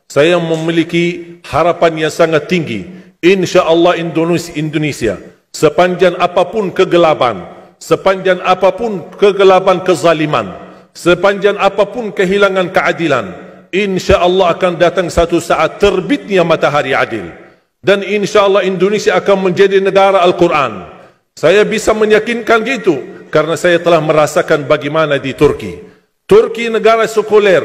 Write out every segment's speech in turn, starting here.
saya memiliki harapan yang sangat tinggi. InsyaAllah Indonesia, sepanjang apapun kegelapan, kezaliman, sepanjang apapun kehilangan keadilan, InsyaAllah akan datang satu saat terbitnya matahari adil. Dan InsyaAllah Indonesia akan menjadi negara Al-Quran. Saya bisa meyakinkan gitu karena saya telah merasakan bagaimana di Turki. Turki negara sekuler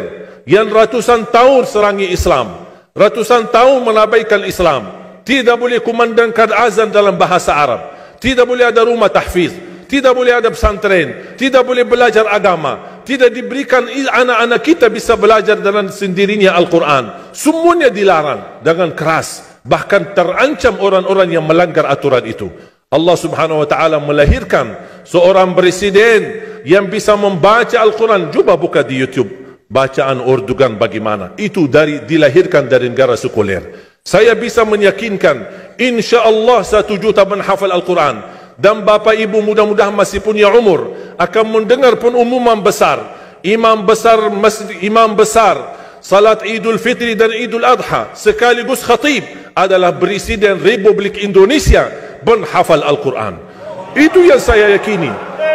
yang ratusan tahun serangi Islam, ratusan tahun menabaikan Islam. Tidak boleh kumandangkan azan dalam bahasa Arab, tidak boleh ada rumah tahfiz, tidak boleh ada pesantren, tidak boleh belajar agama, tidak diberikan anak-anak kita bisa belajar dengan sendirinya Al-Quran. Semuanya dilarang dengan keras, bahkan terancam orang-orang yang melanggar aturan itu. Allah Subhanahu wa taala melahirkan seorang presiden yang bisa membaca Al-Quran. Coba buka di YouTube bacaan Erdogan bagaimana. Itu dilahirkan dari negara sekuler. Saya bisa meyakinkan insya-Allah 1 juta menghafal Al-Quran. Dan bapa ibu mudah-mudahan masih punya umur akan mendengar pengumuman besar. Imam besar salat Idul Fitri dan Idul Adha sekaligus khatib adalah Presiden Republik Indonesia menghafal Al-Quran. Itu yang saya yakini.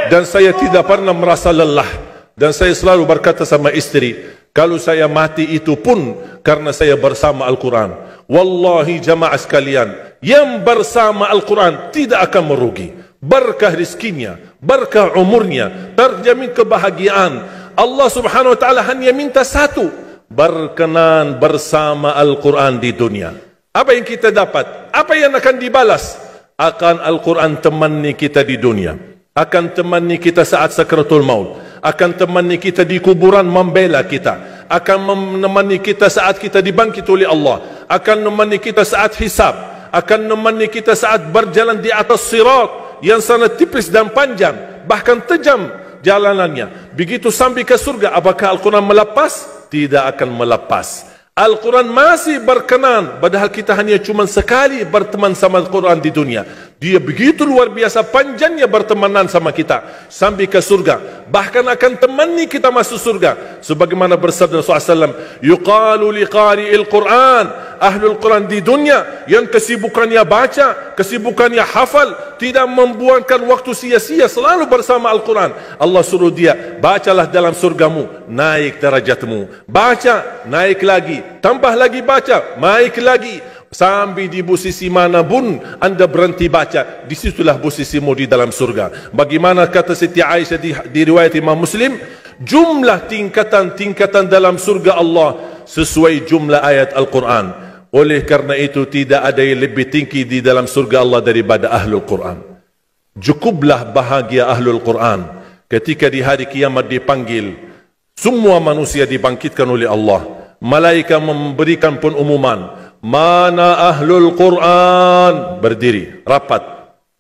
Dan saya tidak pernah merasa lelah. Dan saya selalu berkata sama istri, kalau saya mati itu pun karena saya bersama Al-Quran. Wallahi jamaah sekalian, yang bersama Al-Quran tidak akan merugi. Berkah rizkinya, berkah umurnya, terjamin kebahagiaan. Allah Subhanahu wa taala hanya minta satu, berkenan bersama Al-Quran di dunia. Apa yang kita dapat? Apa yang akan dibalas? Akan Al-Quran temani kita di dunia, akan temani kita saat sakratul maut, akan temani kita di kuburan membela kita, akan menemani kita saat kita dibangkit oleh Allah, akan menemani kita saat hisab, akan menemani kita saat berjalan di atas sirat yang sangat tipis dan panjang, bahkan tajam jalanannya. Begitu sampai ke surga, apakah Al-Quran melepas? Tidak akan melepas. Al-Quran masih berkenan, padahal kita hanya cuma sekali berteman sama Al-Quran di dunia. Dia begitu luar biasa panjangnya bertemanan sama kita sampai ke surga. Bahkan akan temani kita masuk surga. Sebagaimana bersabda Rasulullah SAW, yuqalu liqari'il Quran, ahlul Quran di dunia yang kesibukannya baca, kesibukannya hafal, tidak membuangkan waktu sia-sia, selalu bersama Al-Quran. Allah suruh dia, bacalah dalam surgamu, naik derajatmu. Baca, naik lagi, tambah lagi baca, naik lagi. Sampai di posisi mana pun anda berhenti baca, disitulah posisimu di dalam surga. Bagaimana kata Siti Aisyah di riwayat Imam Muslim, jumlah tingkatan dalam surga Allah sesuai jumlah ayat Al-Quran. Oleh karena itu tidak ada yang lebih tinggi di dalam surga Allah daripada Ahlul Quran. Cukuplah bahagia Ahlul Quran ketika di hari kiamat dipanggil. Semua manusia dibangkitkan oleh Allah. Malaikat memberikan pengumuman, mana Ahlul Quran? Berdiri, rapat,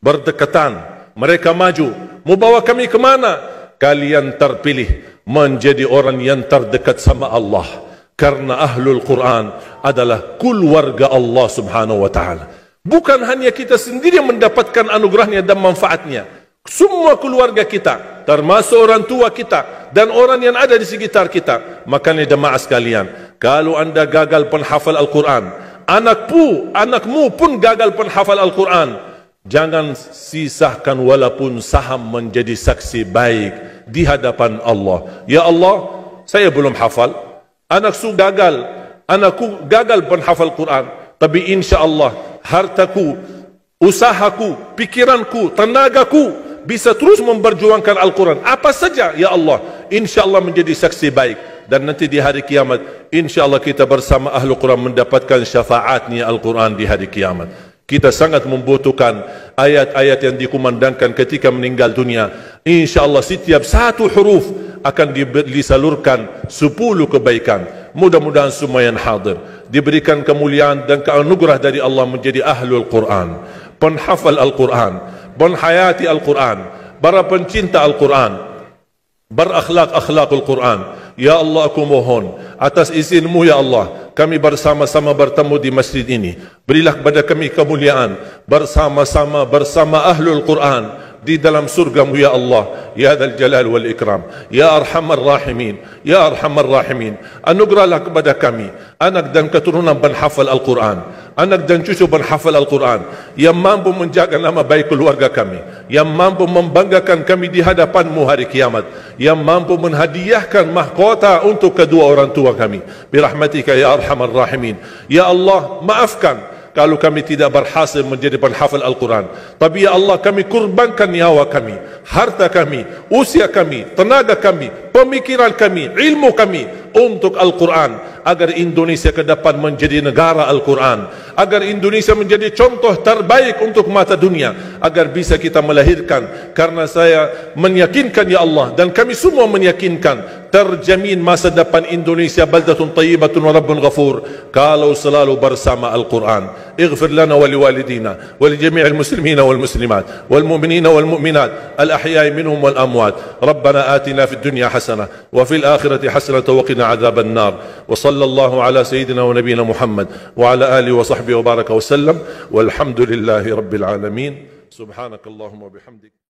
berdekatan. Mereka maju, mau bawa kami ke mana? Kalian terpilih menjadi orang yang terdekat sama Allah. Karena Ahlul Quran adalah keluarga Allah Subhanahu wa ta'ala. Bukan hanya kita sendiri yang mendapatkan anugerahnya dan manfaatnya. Semua keluarga kita, termasuk orang tua kita dan orang yang ada di sekitar kita. Makanya jemaah sekalian, kalau anda gagal penghafal Al-Quran, anakmu pun gagal penghafal Al-Quran, jangan sisakan walaupun saham menjadi saksi baik di hadapan Allah. Ya Allah, saya belum hafal, anakku gagal penghafal Quran, tapi insya Allah hartaku, usahaku, pikiranku, tenagaku bisa terus memperjuangkan Al-Quran. Apa saja, ya Allah, insya Allah menjadi saksi baik. Dan nanti di hari kiamat, insya Allah kita bersama Ahlul Quran mendapatkan syafaatnya Al-Quran di hari kiamat. Kita sangat membutuhkan ayat-ayat yang dikumandangkan ketika meninggal dunia. Insya Allah setiap satu huruf akan disalurkan 10 kebaikan. Mudah-mudahan semua yang hadir diberikan kemuliaan dan keanugerah dari Allah menjadi Ahlul Quran, penghafal Al-Quran, penghayati Al-Quran, para pencinta Al-Quran, berakhlak-akhlakul Quran. Ya Allah, aku mohon atas izinmu ya Allah, kami bersama-sama bertemu di masjid ini. Berilah kepada kami kemuliaan bersama-sama bersama Ahlul Quran di dalam surgamu ya Allah, ya Dzal Jalal wal Ikram, ya Arhamar Rahimin, ya Arhamar Rahimin. Anugerahlah kepada kami anak dan keturunan penghafal Al-Quran, anak dan cucu penghafal Al-Quran yang mampu menjaga nama baik keluarga kami, yang mampu membanggakan kami di hadapan-Mu hari kiamat, yang mampu menghadiahkan mahkota untuk kedua orang tua kami. Birahmatika ya Arhamar Rahimin. Ya Allah, maafkan kalau kami tidak berhasil menjadi penghafal Al-Quran. Tapi ya Allah, kami kurbankan nyawa kami, harta kami, usia kami, tenaga kami, pemikiran kami, ilmu kami untuk Al-Quran, agar Indonesia ke depan menjadi negara Al-Quran, agar Indonesia menjadi contoh terbaik untuk mata dunia, agar bisa kita melahirkan. Karena saya meyakinkan ya Allah, dan kami semua meyakinkan, terjamin masa depan Indonesia baldatun tayyibatun wa rabbun ghafur kalau selalu bersama Al-Quran. اغفر لنا ولوالدينا ولجميع المسلمين والمسلمات والمؤمنين والمؤمنات الأحياء منهم والأموات. ربنا آتنا في الدنيا حسنة وفي الآخرة حسنة وقنا عذاب النار. وصلى الله على سيدنا ونبينا محمد وعلى آله وصحبه وبارك وسلم والحمد لله رب العالمين. سبحانك اللهم وبحمدك.